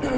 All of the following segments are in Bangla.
إن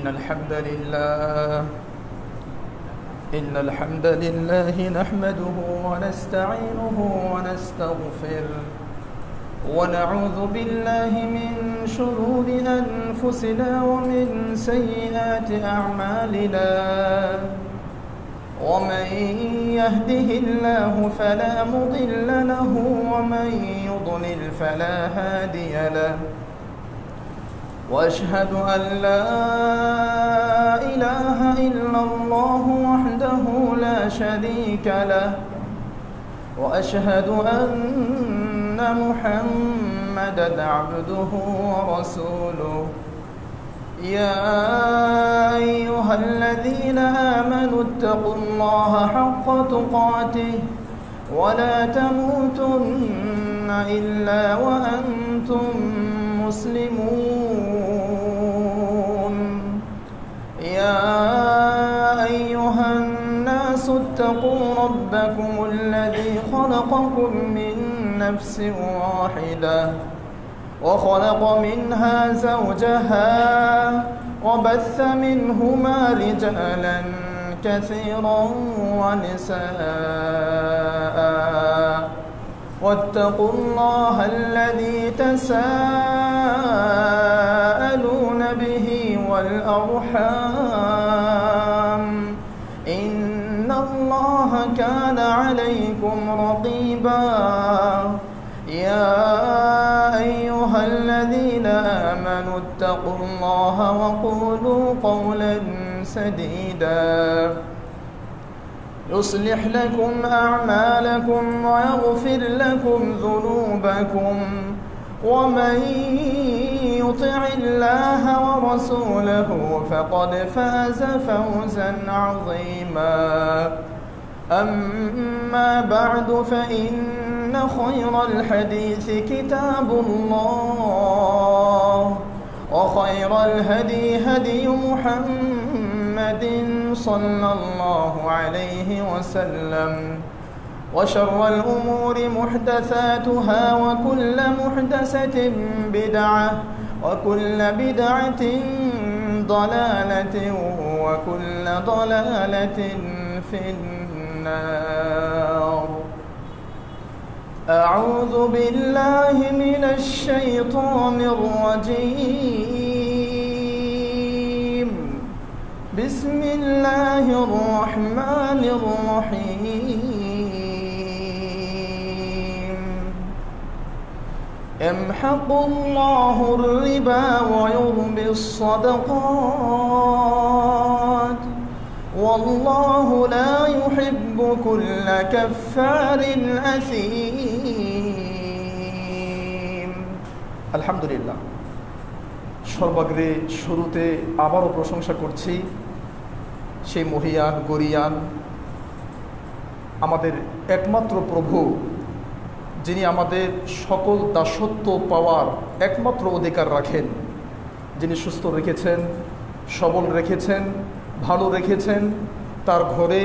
الحمد لله نحمده ونستعينه ونستغفره ونعوذ بالله من شرور أنفسنا ومن سيئات أعمالنا ومن يهده الله فلا مضل له ومن يضلل فلا هادي له وأشهد أن لا إله إلا الله وحده لا شريك له وأشهد أن محمدًا عبده ورسوله يا أيها الذين آمنوا اتقوا الله حق تقاته ولا تموتن إلا وأنتم مسلمون يا أيها الناس اتقوا ربكم الذي خلقكم من نفس واحدة وخلق منها زوجها وبث منهما رجالا كثيرا ونساء واتقوا الله الذي تساءلون به والأرحام إن الله كان عليكم رقيبا يا أيها الذين آمنوا اتقوا الله وقولوا قولا سديدا يصلح لكم أعمالكم ويغفر لكم ذنوبكم ومن يطع الله ورسوله فقد فاز فوزا عظيما أما بعد فإن خير الحديث كتاب الله وخير الهدي هدي محمد صلى الله عليه وسلم وشر الأمور محدثاتها وكل محدثة بدعة وكل بدعة ضلالة وكل ضلالة في النار أعوذ بالله من الشيطان الرجيم بسم الله الرحمن الرحيم يمحق الله الربا ويربي الصدقات والله لا يحب كل كفار أثيم الحمد لله সর্বাগ্রে শুরুতে আবারও প্রশংসা করছি সেই মহিয়ান গরিয়ান আমাদের একমাত্র প্রভু, যিনি আমাদের সকল দাসত্ব পাওয়ার একমাত্র অধিকার রাখেন, যিনি সুস্থ রেখেছেন, সবল রেখেছেন, ভালো রেখেছেন, তার ঘরে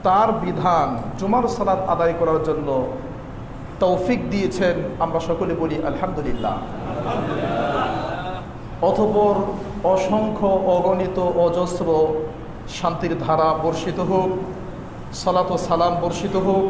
তার বিধান জুমার সালাত আদায় করার জন্য তৌফিক দিয়েছেন। আমরা সকলে বলি আলহামদুলিল্লাহ। অতঃপর অসংখ্য অগণিত অজস্র শান্তির ধারা বর্ষিত হোক, সালাত ও সালাম বর্ষিত হোক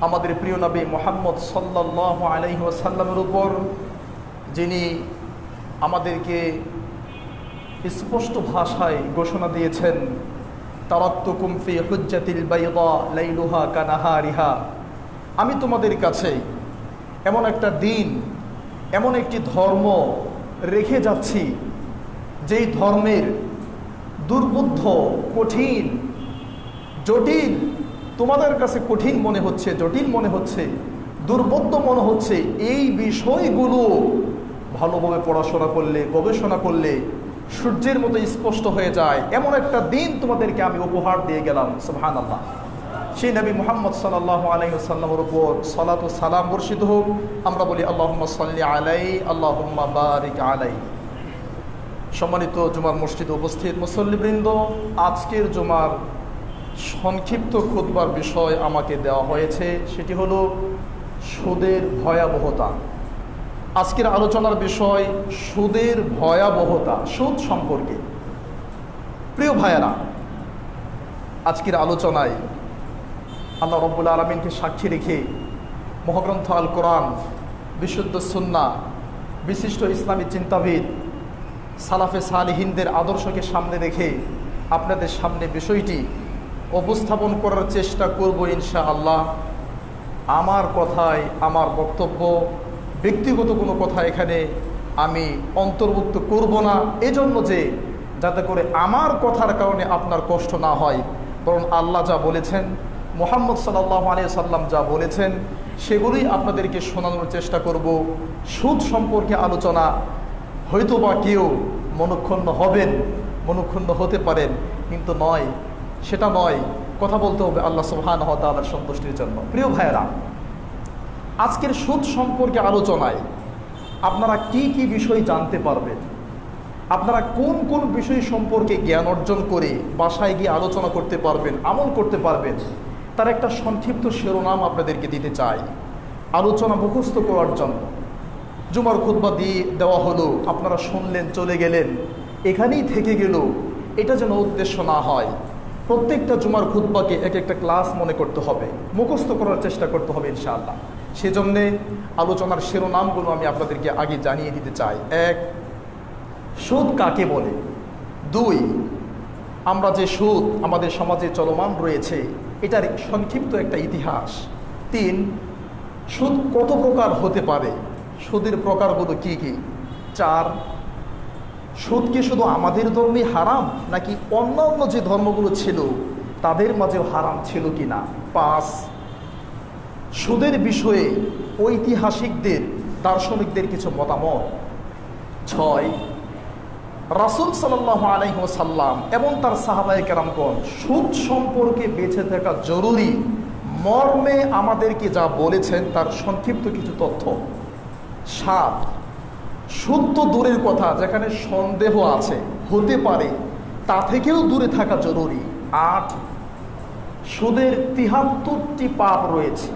আমাদের প্রিয় নবী মুহাম্মদ সাল্লাল্লাহু আলাইহি ওয়াসাল্লামের উপর, যিনি আমাদেরকে স্পষ্ট ভাষায় ঘোষণা দিয়েছেন, তারাক্তুকুম ফি হুজ্জাতিল বাইদা লাইলুহা কানাহারিহা, আমি তোমাদের কাছে এমন একটা দিন, এমন একটি ধর্ম রেখে যাচ্ছি, যেই ধর্মের দুর্বোধ্য, কঠিন, জটিল, তোমাদের কাছে কঠিন মনে হচ্ছে, জটিল মনে হচ্ছে, দুর্বোধ্য মনে হচ্ছে, এই বিষয়গুলো ভালোভাবে পড়াশোনা করলে, গবেষণা করলে সূর্যের মতো স্পষ্ট হয়ে যায়। এমন একটা দিন তোমাদেরকে আমি উপহার দিয়ে গেলাম। সুবহানাল্লাহ। সেই নবী মুহাম্মদ সাল্লাল্লাহু আলাইহি ওয়াসাল্লামের উপর সালাত ও সালাম বর্ষিত হোক। আমরা বলি আল্লাহুম্মা সাল্লি আলাইহি আল্লাহুম্মা বারিক আলাইহি। সম্মানিত জুমার মসজিদে উপস্থিত মুসল্লিবৃন্দ, আজকের জুমার সংক্ষিপ্ত খুতবার বিষয় আমাকে দেওয়া হয়েছে, সেটি হলো সুদের ভয়াবহতা। আজকের আলোচনার বিষয় সুদের ভয়াবহতা, সুদ সম্পর্কে। প্রিয় ভাইয়েরা, আজকের আলোচনায় আল্লাহ রাব্বুল আলামিনকে সাক্ষী রেখে মহাগ্রন্থ আল কোরআন, বিশুদ্ধ সুন্নাহ, বিশিষ্ট ইসলামী চিন্তাবিদ সালাফে সালিহিনদের আদর্শকে সামনে রেখে আপনাদের সামনে বিষয়টি উপস্থাপন করার চেষ্টা করব ইনশাআল্লাহ। আমার কথায়, আমার বক্তব্য, ব্যক্তিগত কোনো কথা এখানে আমি অন্তর্ভুক্ত করব না, এজন্য যে যাতে করে আমার কথার কারণে আপনার কষ্ট না হয়, বরং আল্লাহ যা বলেছেন, মুহাম্মদ সাল্লাল্লাহু আলাইহি সাল্লাম যা বলেছেন, সেগুলোই আপনাদেরকে শোনানোর চেষ্টা করব। সুদ সম্পর্কে আলোচনা, হয়তোবা কেউ মনক্ষুণ্ণ হবেন, মনক্ষুণ্ণ হতে পারেন, কিন্তু নয়, সেটা নয়। কথা বলতে হবে আল্লাহ সুবহানাহু ওয়া তাআলার সন্তুষ্টির জন্য। প্রিয় ভাইয়েরা, আজকের সুদ সম্পর্কে আলোচনায় আপনারা কি কি বিষয় জানতে পারবেন, আপনারা কোন কোন বিষয় সম্পর্কে জ্ঞান অর্জন করে বাসায় গিয়ে আলোচনা করতে পারবেন, আমল করতে পারবেন, তার একটা সংক্ষিপ্ত শিরোনাম আপনাদেরকে দিতে চাই আলোচনা মুখস্থ করার জন্য। জুমার খুতবা দিয়ে দেওয়া হলো, আপনারা শুনলেন, চলে গেলেন, এখানেই থেকে গেল, এটা যেন উদ্দেশ্য না হয়। প্রত্যেকটা জুমার খুতবাকে এক একটা ক্লাস মনে করতে হবে, মুখস্থ করার চেষ্টা করতে হবে ইনশাআল্লাহ। সেজন্যে আলোচনার শিরোনামগুলো আমি আপনাদেরকে আগে জানিয়ে দিতে চাই। 1, সুদ কাকে বলে। 2, আমরা যে সুদ আমাদের সমাজে চলমান রয়েছে, এটার সংক্ষিপ্ত একটা ইতিহাস। 3, সুদ কত প্রকার হতে পারে, সুদের প্রকারগুলো কি কি। 4, সুদ কি শুধু আমাদের ধর্মে হারাম, নাকি অন্যান্য যে ধর্মগুলো ছিল তাদের মাঝেও হারাম ছিল কিনা। 5, সুদের বিষয়ে ঐতিহাসিকদের, দার্শনিকদের কিছু মতামত। 6, রাসূল সাল্লাল্লাহু আলাইহি ওয়াসাল্লাম এবং তার সাহাবায়ে কেরামগণ সুদ সম্পর্কে বেঁচে থাকা জরুরি মর্মে আমাদেরকে যা বলেছেন তার সংক্ষিপ্ত কিছু তথ্য। 7, সুদ তো দূরের কথা, যেখানে সন্দেহ আছে, হতে পারে, তা থেকেও দূরে থাকা জরুরি। 8, সুদের 73টি পাপ রয়েছে,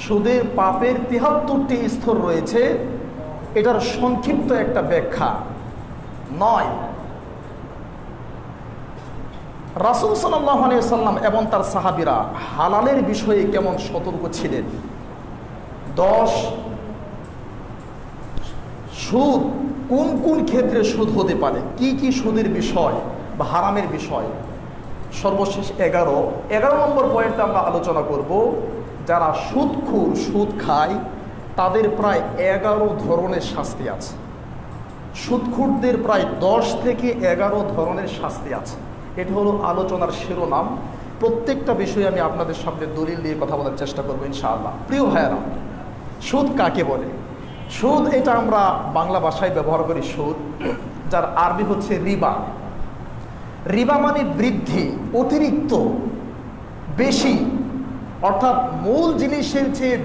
সুদের পাপের 73টি স্তর রয়েছে, এটার সংক্ষিপ্ত একটা ব্যাখ্যা। 9, রাসূল সাল্লাল্লাহু আলাইহি ওয়াসাল্লাম এবং তার সাহাবীরা হালালের বিষয়ে কেমন সতর্ক ছিলেন। 10, সুদ কোন কোন ক্ষেত্রে সুদ হতে পারে, কি কি সুদের বিষয় বা হারামের বিষয়। সর্বশেষ 11 নম্বর পয়েন্টে আমরা আলোচনা করব, যারা সুদখোর, সুদ খায়, তাদের প্রায় 11 ধরনের শাস্তি আছে। সুদখোরদের প্রায় 10 থেকে 11 ধরনের শাস্তি আছে। এটা হলো আলোচনার শিরোনাম। প্রত্যেকটা বিষয়ে আমি আপনাদের সামনে দলিল দিয়ে কথা বলার চেষ্টা করবো ইনশাআল্লাহ। প্রিয় ভাইয়েরা, সুদ কাকে বলে। সুদ, এটা আমরা বাংলা ভাষায় ব্যবহার করি সুদ, যার আরবি হচ্ছে রিবা। রিবা মানে বৃদ্ধি, অতিরিক্ত, বেশি, অর্থাৎ মূল জিনিসের চেয়ে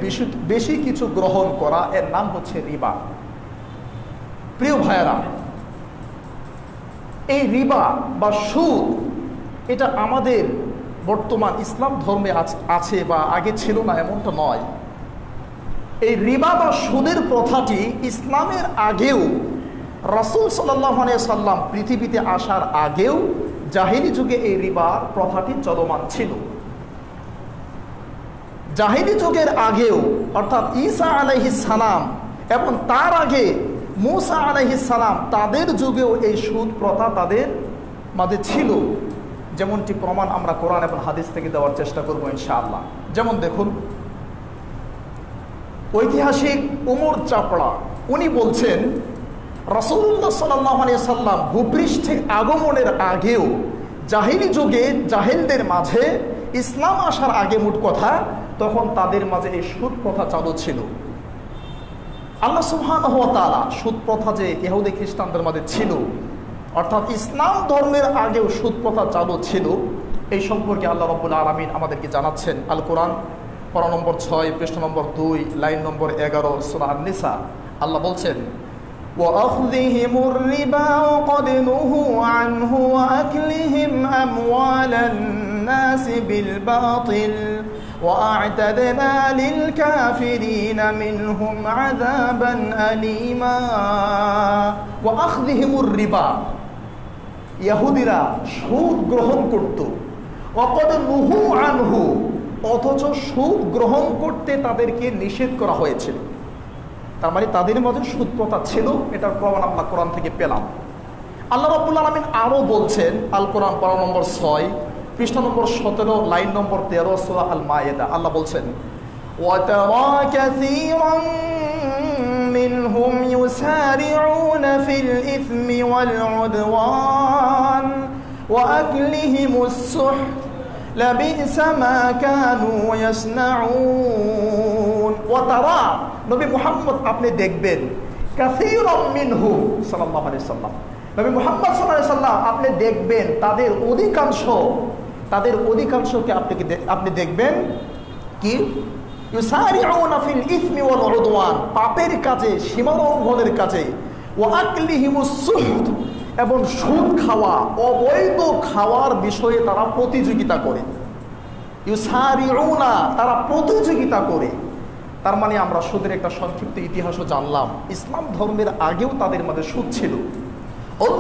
বেশি কিছু গ্রহণ করা, এর নাম হচ্ছে রিবা। প্রিয় ভাইয়েরা, এই রিবা বা সুদ, এটা আমাদের বর্তমান ইসলাম ধর্মে আছে বা আগে ছিল না এমনটা নয়। এই রিবা বা সুদের প্রথাটি ইসলামের আগেও, রাসূল সাল্লাল্লাহু আলাইহি সাল্লাম পৃথিবীতে আসার আগেও জাহিলি যুগে এই রিবার প্রথাটি চলমান ছিল। জাহিলি যুগের আগেও, অর্থাৎ ঈসা আলাইহিস সালাম এবং তার আগে মূসা আলাইহিস সালাম, তাদের যুগেও এই সুদ প্রথা তাদের মাঝে ছিল। যেমনটি প্রমাণ আমরা কোরআন এবং হাদিস থেকে দেওয়ার চেষ্টা করবো ইনশাআল্লাহ। যেমন দেখুন, ঐতিহাসিক উমর চাপড়া, উনি বলছেন রাসূলুল্লাহ সাল্লাল্লাহু আলাইহি সাল্লাম ভূপৃষ্ঠে আগমনের আগেও জাহিলি যুগে জাহেলদের মাঝে, ইসলাম আসার আগে মোট কথা, তখন তাদের মাঝে এই সুদ প্রথা চালু ছিল। আল্লাহ সুবহানাহু ওয়া তাআলা সুদ প্রথা যে ইহুদি খ্রিস্টানদের মাঝে ছিল, অর্থাৎ ইসলাম ধর্মের আগেও সুদ প্রথা চালু ছিল, এই সম্পর্কে আল্লাহ রাব্বুল আলামিন আমাদেরকে জানাচ্ছেন। আল কোরআন পারা নম্বর 6, পৃষ্ঠা নম্বর 2, লাইন নম্বর 11, সূরা আন-নিসা। আল্লাহ বলছেন, وَأَخْذِهِمُ الرِّبَا وَقَدْ نُهُوا عَنْهُ وَأَكْلِهِمْ أَمْوَالَ الناس بالباطل وأعتدنا للكافرين منهم عذابا أليما وأخذهم الربا ইহুদিরা সুদ গ্রহণ করত وقد نهوا عنه অথচ সুদ গ্রহণ করতে তাদেরকে নিষেধ করা হয়েছিল। তার মানে তাদের মধ্যে সুদ প্রথা ছিল, এটার প্রমাণ আমরা কোরআন থেকে পেলাম। আল্লাহ রাব্বুল আলামিন আরো বলছেন, আল কোরআন পারা নম্বর 6 পৃষ্ঠা নম্বর 17 লাইন নম্বর 13 সূরা আল মায়েদা। আল্লাহ বলছেন ওয়াতারা কাসীরান মিনহুম ইউসারিউনা ফিল ইসমি ওয়াল উদওয়ান ওয়া আকলিহিমুস সুহত লাবিসা মা কানু ইয়াসনাউন। ওয়াতারা নবী মুহাম্মদ আপনি দেখবেন কাসীরাম মিনহুম সাল্লাল্লাহু আলাইহি সাল্লাম, নবী মুহাম্মদ সাল্লাল্লাহু আলাইহি সাল্লাম আপনি দেখবেন তাদের অধিকাংশকে আপনি দেখবেন কি ইউসারিউনা ফিল ইসমি ওয়াল উদওয়ান পাপের কাজে, সীমালঙ্ঘনের কাজে, ওয়া আকলিহিমুস সুহত এবং সুদ খাওয়া, অবৈধ খাওয়ার বিষয়ে তারা প্রতিযোগিতা করে। ইউসারিউনা তারা প্রতিযোগিতা করে। তার মানে আমরা সুদের একটা সংক্ষিপ্ত ইতিহাসও জানলাম। ইসলাম ধর্মের আগেও তাদের মধ্যে সুদ ছিল। অন্য